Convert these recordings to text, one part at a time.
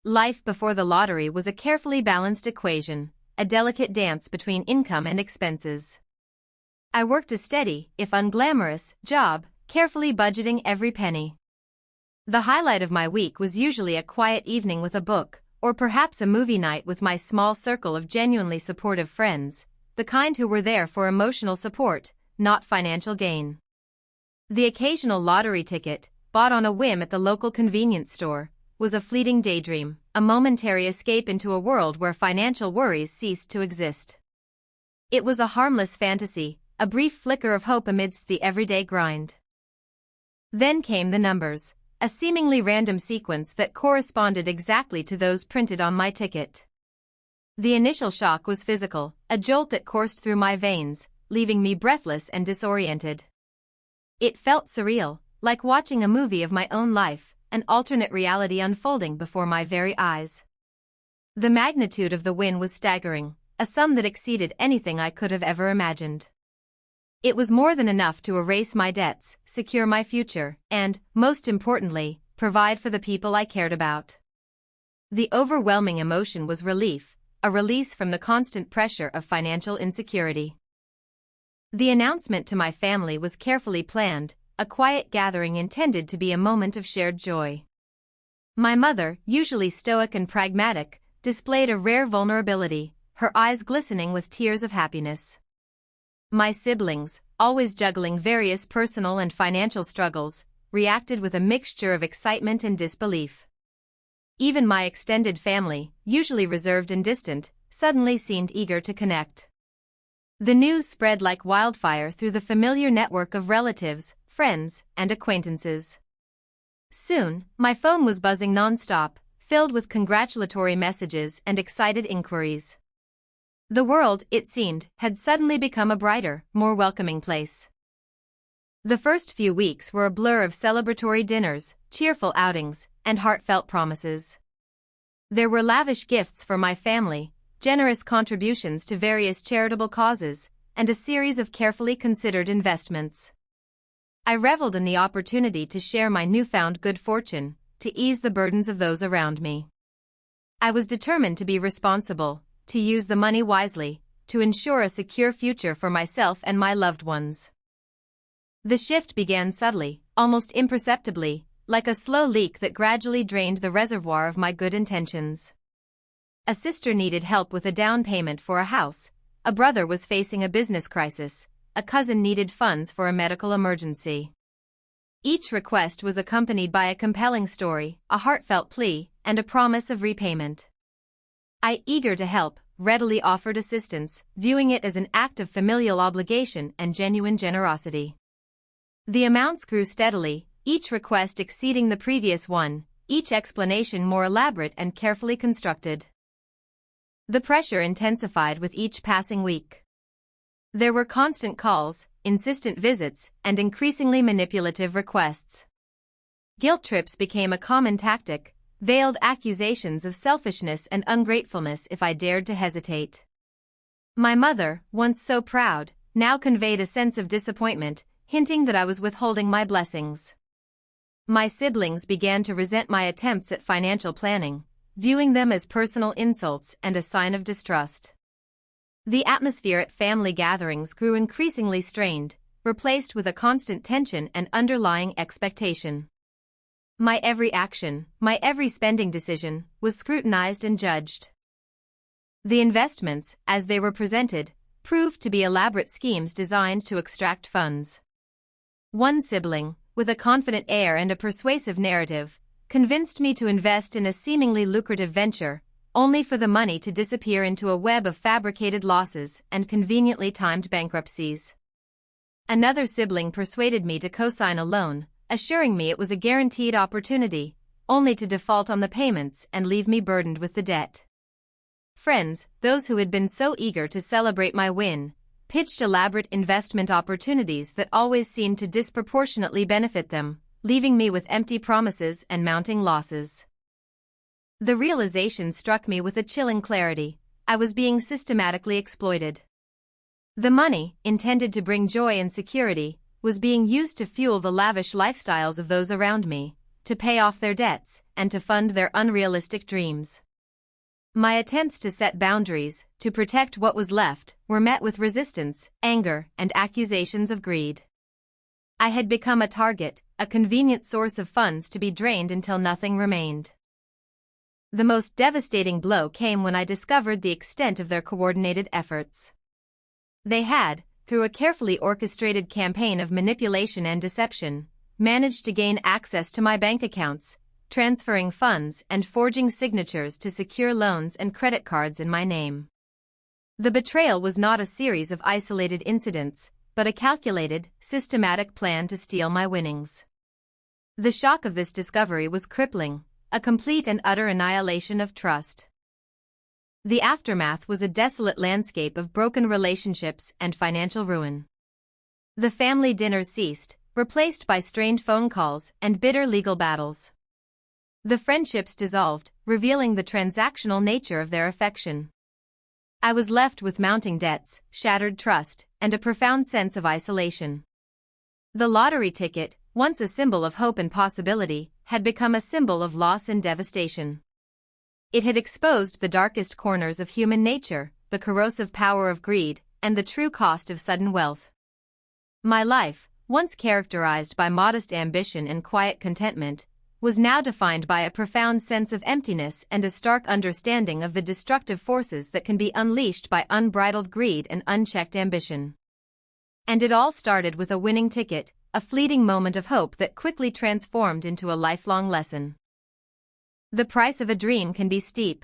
life before the lottery was a carefully balanced equation, a delicate dance between income and expenses. I worked a steady, if unglamorous, job, carefully budgeting every penny. The highlight of my week was usually a quiet evening with a book, or perhaps a movie night with my small circle of genuinely supportive friends, the kind who were there for emotional support, not financial gain. The occasional lottery ticket, bought on a whim at the local convenience store, was a fleeting daydream, a momentary escape into a world where financial worries ceased to exist. It was a harmless fantasy, a brief flicker of hope amidst the everyday grind. Then came the numbers, a seemingly random sequence that corresponded exactly to those printed on my ticket. The initial shock was physical, a jolt that coursed through my veins, leaving me breathless and disoriented. It felt surreal, like watching a movie of my own life, an alternate reality unfolding before my very eyes. The magnitude of the win was staggering, a sum that exceeded anything I could have ever imagined. It was more than enough to erase my debts, secure my future, and, most importantly, provide for the people I cared about. The overwhelming emotion was relief, a release from the constant pressure of financial insecurity. The announcement to my family was carefully planned, a quiet gathering intended to be a moment of shared joy. My mother, usually stoic and pragmatic, displayed a rare vulnerability, her eyes glistening with tears of happiness. My siblings, always juggling various personal and financial struggles, reacted with a mixture of excitement and disbelief. Even my extended family, usually reserved and distant, suddenly seemed eager to connect. The news spread like wildfire through the familiar network of relatives, friends, and acquaintances. Soon, my phone was buzzing non-stop, filled with congratulatory messages and excited inquiries. The world, it seemed, had suddenly become a brighter, more welcoming place. The first few weeks were a blur of celebratory dinners, cheerful outings, and heartfelt promises. There were lavish gifts for my family, generous contributions to various charitable causes, and a series of carefully considered investments. I reveled in the opportunity to share my newfound good fortune, to ease the burdens of those around me. I was determined to be responsible, to use the money wisely, to ensure a secure future for myself and my loved ones. The shift began subtly, almost imperceptibly, like a slow leak that gradually drained the reservoir of my good intentions. A sister needed help with a down payment for a house, a brother was facing a business crisis, a cousin needed funds for a medical emergency. Each request was accompanied by a compelling story, a heartfelt plea, and a promise of repayment. I, eager to help, readily offered assistance, viewing it as an act of familial obligation and genuine generosity. The amounts grew steadily, each request exceeding the previous one, each explanation more elaborate and carefully constructed. The pressure intensified with each passing week. There were constant calls, insistent visits, and increasingly manipulative requests. Guilt trips became a common tactic, veiled accusations of selfishness and ungratefulness if I dared to hesitate. My mother, once so proud, now conveyed a sense of disappointment, hinting that I was withholding my blessings. My siblings began to resent my attempts at financial planning, viewing them as personal insults and a sign of distrust. The atmosphere at family gatherings grew increasingly strained, replaced with a constant tension and underlying expectation. My every action, my every spending decision, was scrutinized and judged. The investments, as they were presented, proved to be elaborate schemes designed to extract funds. One sibling, with a confident air and a persuasive narrative, convinced me to invest in a seemingly lucrative venture, only for the money to disappear into a web of fabricated losses and conveniently timed bankruptcies. Another sibling persuaded me to co-sign a loan, assuring me it was a guaranteed opportunity, only to default on the payments and leave me burdened with the debt. Friends, those who had been so eager to celebrate my win, pitched elaborate investment opportunities that always seemed to disproportionately benefit them, leaving me with empty promises and mounting losses. The realization struck me with a chilling clarity: I was being systematically exploited. The money, intended to bring joy and security, was being used to fuel the lavish lifestyles of those around me, to pay off their debts, and to fund their unrealistic dreams. My attempts to set boundaries, to protect what was left, were met with resistance, anger, and accusations of greed. I had become a target, a convenient source of funds to be drained until nothing remained. The most devastating blow came when I discovered the extent of their coordinated efforts. They had, through a carefully orchestrated campaign of manipulation and deception, managed to gain access to my bank accounts, transferring funds and forging signatures to secure loans and credit cards in my name. The betrayal was not a series of isolated incidents, but a calculated, systematic plan to steal my winnings. The shock of this discovery was crippling, a complete and utter annihilation of trust. The aftermath was a desolate landscape of broken relationships and financial ruin. The family dinners ceased, replaced by strained phone calls and bitter legal battles. The friendships dissolved, revealing the transactional nature of their affection. I was left with mounting debts, shattered trust, and a profound sense of isolation. The lottery ticket, once a symbol of hope and possibility, had become a symbol of loss and devastation. It had exposed the darkest corners of human nature, the corrosive power of greed, and the true cost of sudden wealth. My life, once characterized by modest ambition and quiet contentment, was now defined by a profound sense of emptiness and a stark understanding of the destructive forces that can be unleashed by unbridled greed and unchecked ambition. And it all started with a winning ticket, a fleeting moment of hope that quickly transformed into a lifelong lesson. The price of a dream can be steep.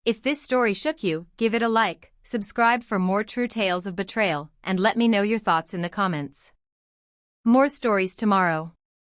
If this story shook you, give it a like, subscribe for more true tales of betrayal, and let me know your thoughts in the comments. More stories tomorrow.